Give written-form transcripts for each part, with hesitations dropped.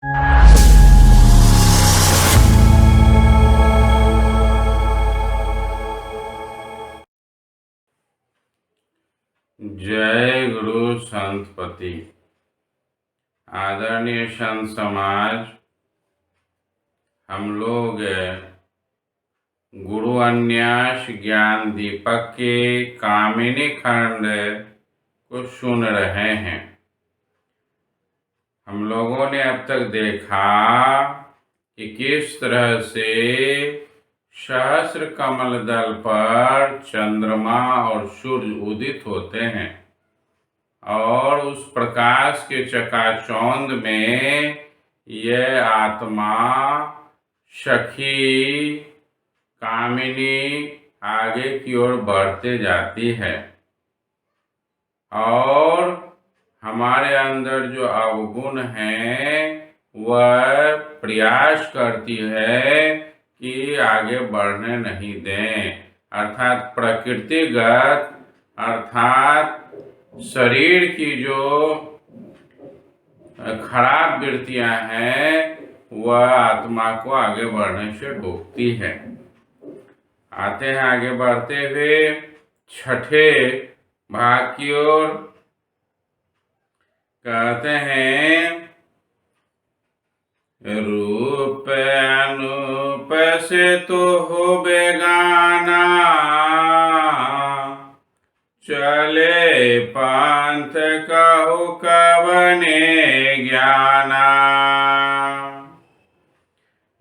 जय गुरु संतपति। आदरणीय संत समाज, हम लोग गुरु अन्यास ज्ञान दीपक के कामिनी खंड को सुन रहे हैं। हम लोगों ने अब तक देखा कि किस तरह से सहस्र कमल दल पर चंद्रमा और सूर्य उदित होते हैं और उस प्रकाश के चकाचौंध में यह आत्मा सखी कामिनी आगे की ओर बढ़ते जाती है और हमारे अंदर जो अवगुण है वह प्रयास करती है कि आगे बढ़ने नहीं दें, अर्थात प्रकृतिगत अर्थात शरीर की जो खराब वृत्तियां हैं वह आत्मा को आगे बढ़ने से रोकती है। आते हैं आगे बढ़ते हुए छठे भाग की ओर। कहते हैं, रूप अनूप से तो हो बेगाना, चले पंथ कहु कवने ज्ञाना।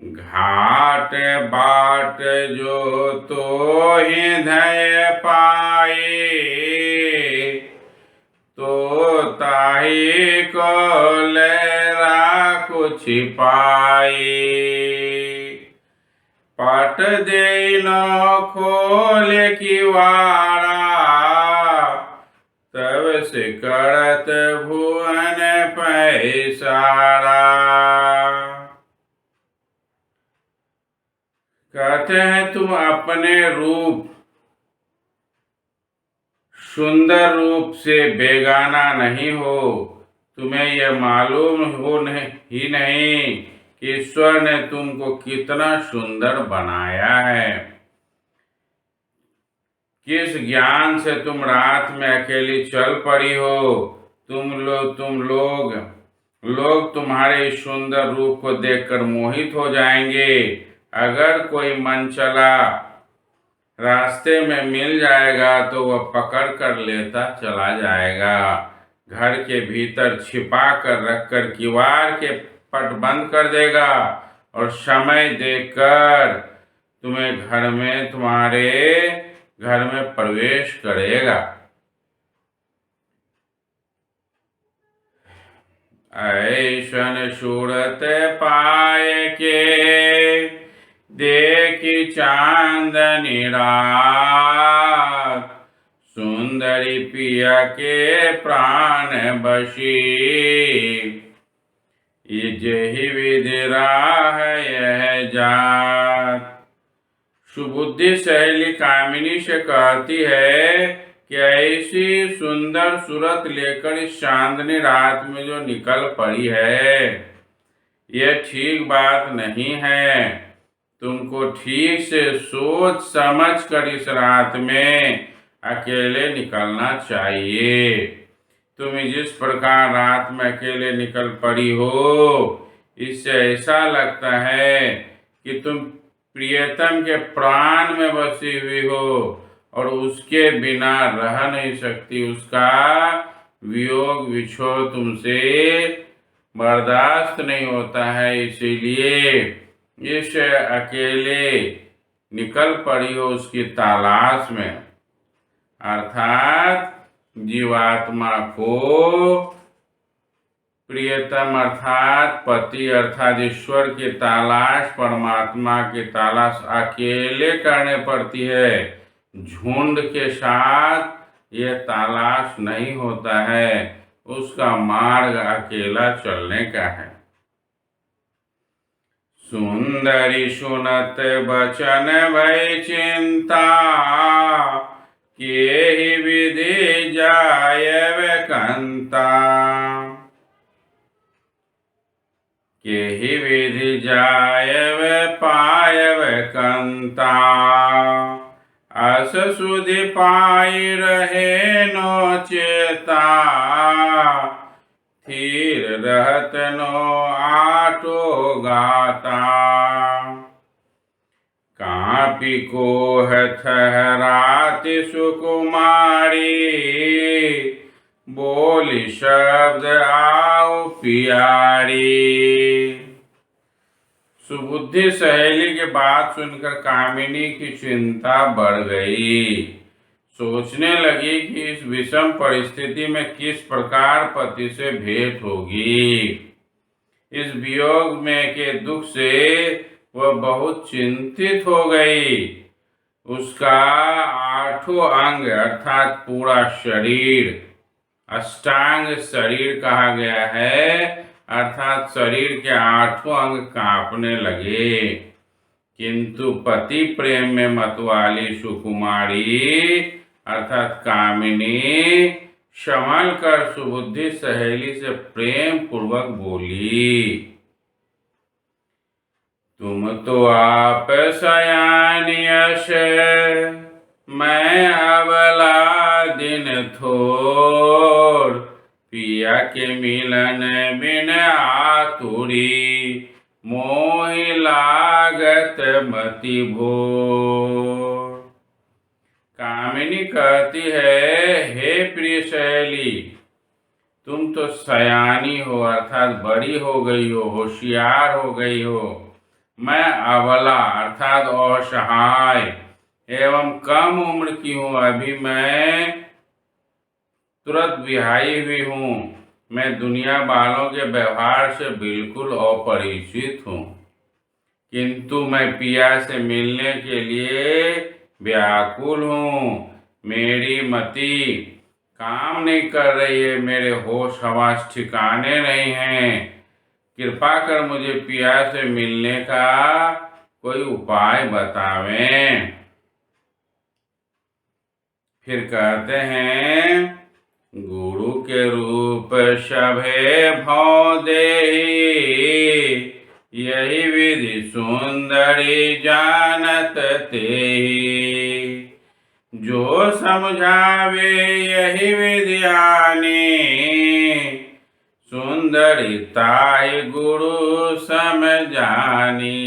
घाट बाट जो तो ही धय पाए, तो ताही को ले राखु छिपाए। पट दे न खोल किवाड़ा, तब से करत भुवन पैसारा। कहते हैं, तुम अपने रूप सुंदर रूप से बेगाना नहीं हो। तुम्हें यह मालूम हो ही नहीं कि ईश्वर ने तुमको कितना सुंदर बनाया है। किस ज्ञान से तुम रात में अकेली चल पड़ी हो। तुम लोग तुम्हारे सुंदर रूप को देखकर मोहित हो जाएंगे। अगर कोई मनचला रास्ते में मिल जाएगा तो वह पकड़ कर लेता चला जाएगा। घर के भीतर छिपा कर रखकर किवाड़ के पट बंद कर देगा और समय देखकर तुम्हारे घर में प्रवेश करेगा। ऐसन सूरत पाए के देखी चांदनी रात, सुंदरी पिया के प्राण बशी। यही विधि राह यह जात। सुबुद्धि सहेली कामिनी से कहती है कि ऐसी सुंदर सूरत लेकर इस चांदनी रात में जो निकल पड़ी है यह ठीक बात नहीं है। तुमको ठीक से सोच समझ कर इस रात में अकेले निकलना चाहिए। तुम जिस प्रकार रात में अकेले निकल पड़ी हो, इससे ऐसा लगता है कि तुम प्रियतम के प्राण में बसी हुई हो और उसके बिना रह नहीं सकती। उसका वियोग विछोड़ तुमसे बर्दाश्त नहीं होता है, इसीलिए इस अकेले निकल पड़ी हो उसकी तलाश में। अर्थात जीवात्मा को प्रियतम अर्थात पति अर्थात ईश्वर की तलाश, परमात्मा की तलाश अकेले करने पड़ती है। झुंड के साथ यह तलाश नहीं होता है। उसका मार्ग अकेला चलने का है। सुंदरी सुनत बचन भय चिंता, के ही विधि जाय वैकंता। केहि विधि जायव पायव कंता। अस सुधि पाई रहे नो चेता। थीर रहत नो आठो गाता। कापी कोह ठहराति सुकुमारी। बोली शब्द आओ पियारी। सुबुद्धि सहेली की बात सुनकर कामिनी की चिंता बढ़ गई। सोचने लगी कि इस विषम परिस्थिति में किस प्रकार पति से भेंट होगी। इस वियोग में के दुख से वह बहुत चिंतित हो गई। उसका आठों अंग अर्थात पूरा शरीर, अष्टांग शरीर कहा गया है, अर्थात शरीर के आठों अंग कांपने लगे। किंतु पति प्रेम में मतवाली सुकुमारी अर्थात कामिनी संभल कर सुबुद्धि सहेली से प्रेम पूर्वक बोली, तुम तो आप सयानियश, मैं अबला दिन थोर। पिया के मिलन बिन आतुरी, मोहि लागत मति भोर। कामिनी कहती है, हे प्रिय सहेली, तुम तो सयानी हो अर्थात बड़ी हो गई हो, होशियार हो गई हो। मैं अबला अर्थात असहाय एवं कम उम्र की हूँ। अभी मैं तुरंत विवाही हुई हूँ। मैं दुनिया वालों के व्यवहार से बिल्कुल अपरिचित हूँ। किंतु मैं पिया से मिलने के लिए व्याकुल हूँ। मेरी मति काम नहीं कर रही है, मेरे होश हवास ठिकाने नहीं हैं। कृपा कर मुझे पिया से मिलने का कोई उपाय बतावें। फिर कहते हैं, गुरु के रूप सभे भौ देहि, यही विधि सुंदरी जानत तेहि। जो समझावे यही विधि आनी, सुंदरी ताहि गुरु समझानी।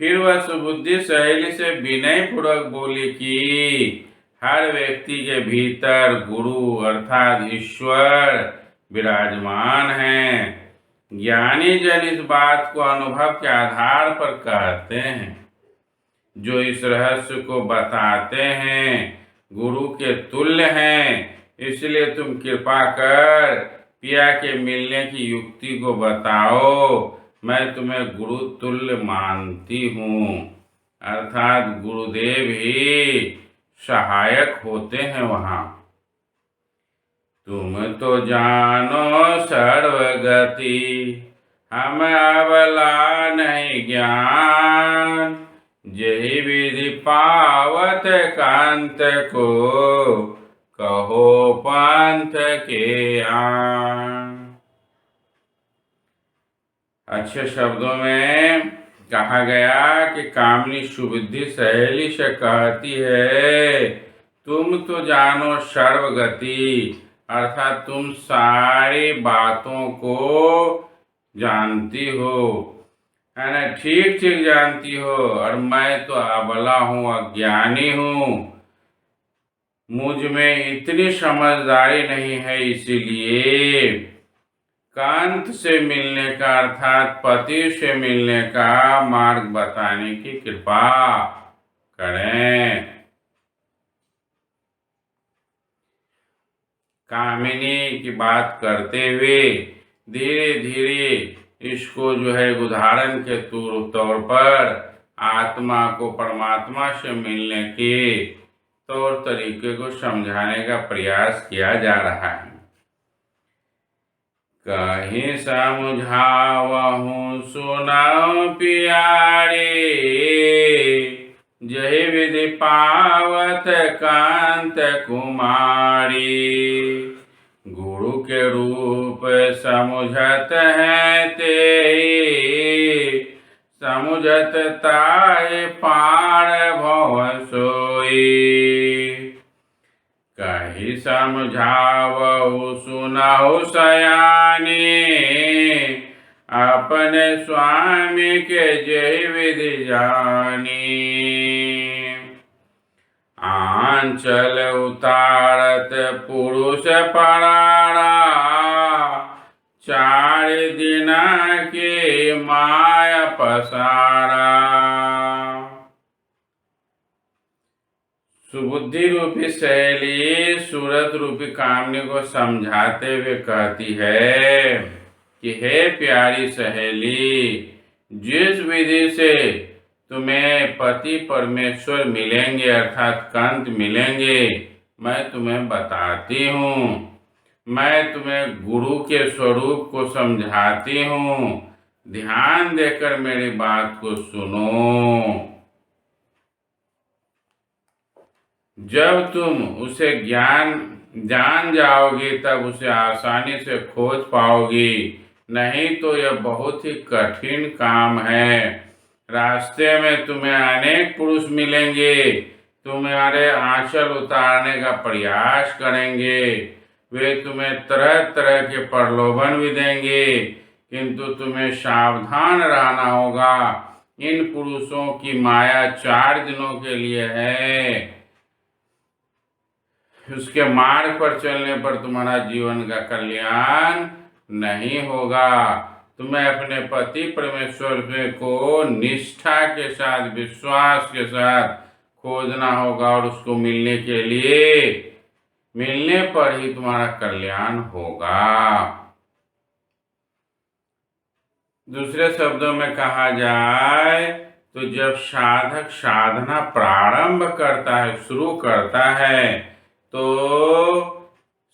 फिर वह सुबुद्धि सहेली से विनय पूर्वक बोली कि हर व्यक्ति के भीतर गुरु अर्थात ईश्वर विराजमान हैं। ज्ञानी जन इस बात को अनुभव के आधार पर कहते हैं। जो इस रहस्य को बताते हैं गुरु के तुल्य हैं। इसलिए तुम कृपा कर पिया के मिलने की युक्ति को बताओ। मैं तुम्हें गुरु तुल्य मानती हूँ, अर्थात गुरुदेव ही सहायक होते हैं वहाँ। तुम तो जानो सर्वगति, हम अबला नहीं ज्ञान। जेहि विधि पावत कांत को, कहो पंथ के आन। अच्छे शब्दों में कहा गया कि कामिनी सुबुद्धि सहेली से कहती है, तुम तो जानो सर्वगति, अर्थात तुम सारी बातों को जानती हो, है ना, ठीक ठीक जानती हो। और मैं तो अबला हूँ, अज्ञानी हूँ। मुझ में इतनी समझदारी नहीं है, इसीलिए कांत से मिलने का अर्थात पति से मिलने का मार्ग बताने की कृपा करें। कामिनी की बात करते हुए धीरे धीरे इसको जो है उदाहरण के तौर पर आत्मा को परमात्मा से मिलने के तौर तरीके को समझाने का प्रयास किया जा रहा है। कहीं समझावहूँ सुनाओ प्यारे, जहि विधि पावत कांत कुमारी। गुरु गुरु के रूप समुझत है ते, समुझत ताहि पार भव सोई। कही समझावहु सुनहु सयानी, अपने स्वामी के जय विधि जानी। आंचल उतारत पुरुष परारा, 4 दिन के माया पसारा। सुबुद्धि रूपी सहेली सूरत रूपी कामनी को समझाते हुए कहती है कि हे प्यारी सहेली, जिस विधि से तुम्हें पति परमेश्वर मिलेंगे अर्थात कंत मिलेंगे, मैं तुम्हें बताती हूँ। मैं तुम्हें गुरु के स्वरूप को समझाती हूँ। ध्यान देकर मेरी बात को सुनो। जब तुम उसे जान जाओगी तब उसे आसानी से खोज पाओगी, नहीं तो यह बहुत ही कठिन काम है। रास्ते में तुम्हें अनेक पुरुष मिलेंगे, तुम्हारे आंचल उतारने का प्रयास करेंगे। वे तुम्हें तरह तरह के प्रलोभन भी देंगे, किंतु तुम्हें सावधान रहना होगा। इन पुरुषों की माया 4 दिनों के लिए है। उसके मार्ग पर चलने पर तुम्हारा जीवन का कल्याण नहीं होगा। तुम्हें अपने पति परमेश्वर को निष्ठा के साथ, विश्वास के साथ खोजना होगा और उसको मिलने पर ही तुम्हारा कल्याण होगा। दूसरे शब्दों में कहा जाए तो जब साधक साधना प्रारंभ करता है, शुरू करता है, तो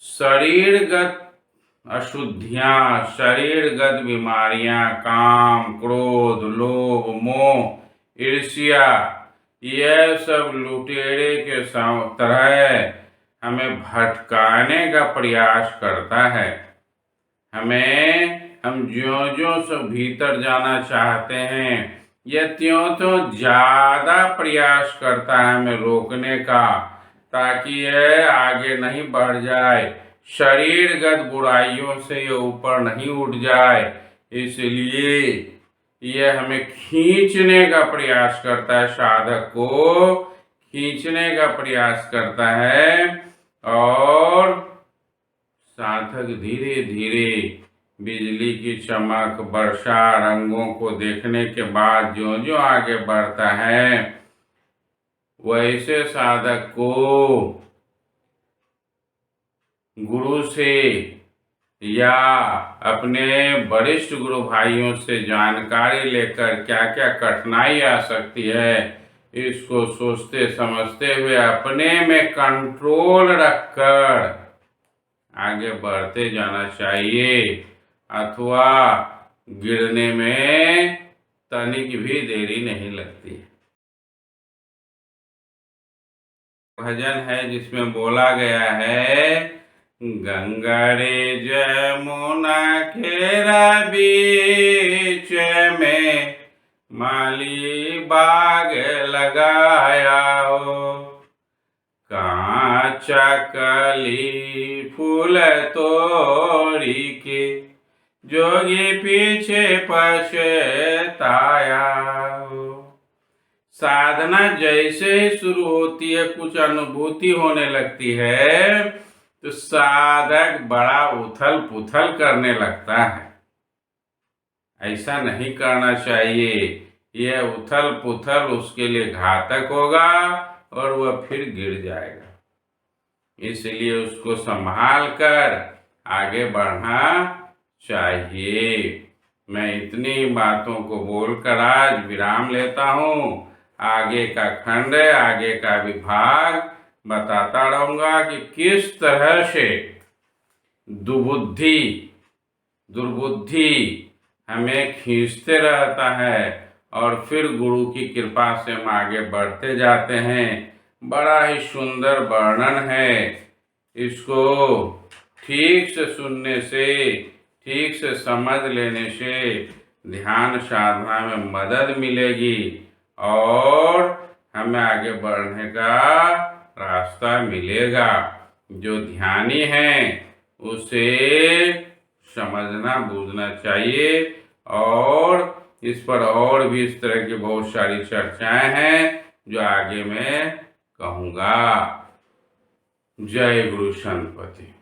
शरीरगत अशुद्धियां, शरीरगत बीमारियां, काम, क्रोध, लोभ, मोह, ईर्ष्या, यह सब लुटेरे के तरह हमें भटकाने का प्रयास करता है। हम ज्यों सब भीतर जाना चाहते हैं, यह त्यों ज्यादा प्रयास करता है हमें रोकने का, ताकि यह आगे नहीं बढ़ जाए, शरीरगत बुराइयों से ये ऊपर नहीं उठ जाए। इसलिए यह हमें खींचने का प्रयास करता है, साधक को खींचने का प्रयास करता है। और साधक धीरे धीरे बिजली की चमक, वर्षा, रंगों को देखने के बाद जो जो आगे बढ़ता है, वैसे साधक को गुरु से या अपने वरिष्ठ गुरु भाइयों से जानकारी लेकर क्या क्या कठिनाई आ सकती है, इसको सोचते समझते हुए अपने में कंट्रोल रखकर आगे बढ़ते जाना चाहिए, अथवा गिरने में तनिक भी देरी नहीं लगती। भजन है जिसमें बोला गया है, गंगा रे जमुना केरा बीच में माली बाग लगाया हो, कांचा कली फूल तोड़ी के जोगी पीछे पछताया हो। साधना जैसे ही शुरू होती है, कुछ अनुभूति होने लगती है, तो साधक बड़ा उथल पुथल करने लगता है। ऐसा नहीं करना चाहिए। यह उथल पुथल उसके लिए घातक होगा और वह फिर गिर जाएगा। इसलिए उसको संभाल कर आगे बढ़ना चाहिए। मैं इतनी बातों को बोलकर आज विराम लेता हूँ। आगे का खंड, आगे का विभाग बताता रहूँगा कि किस तरह से दुर्बुद्धि हमें खींचते रहता है और फिर गुरु की कृपा से हम आगे बढ़ते जाते हैं। बड़ा ही सुंदर वर्णन है, इसको ठीक से सुनने से, ठीक से समझ लेने से ध्यान साधना में मदद मिलेगी और हमें आगे बढ़ने का रास्ता मिलेगा। जो ध्यानी है उसे समझना बूझना चाहिए और इस पर और भी इस तरह की बहुत सारी चर्चाएं हैं जो आगे मैं कहूँगा। जय गुरु संतपति।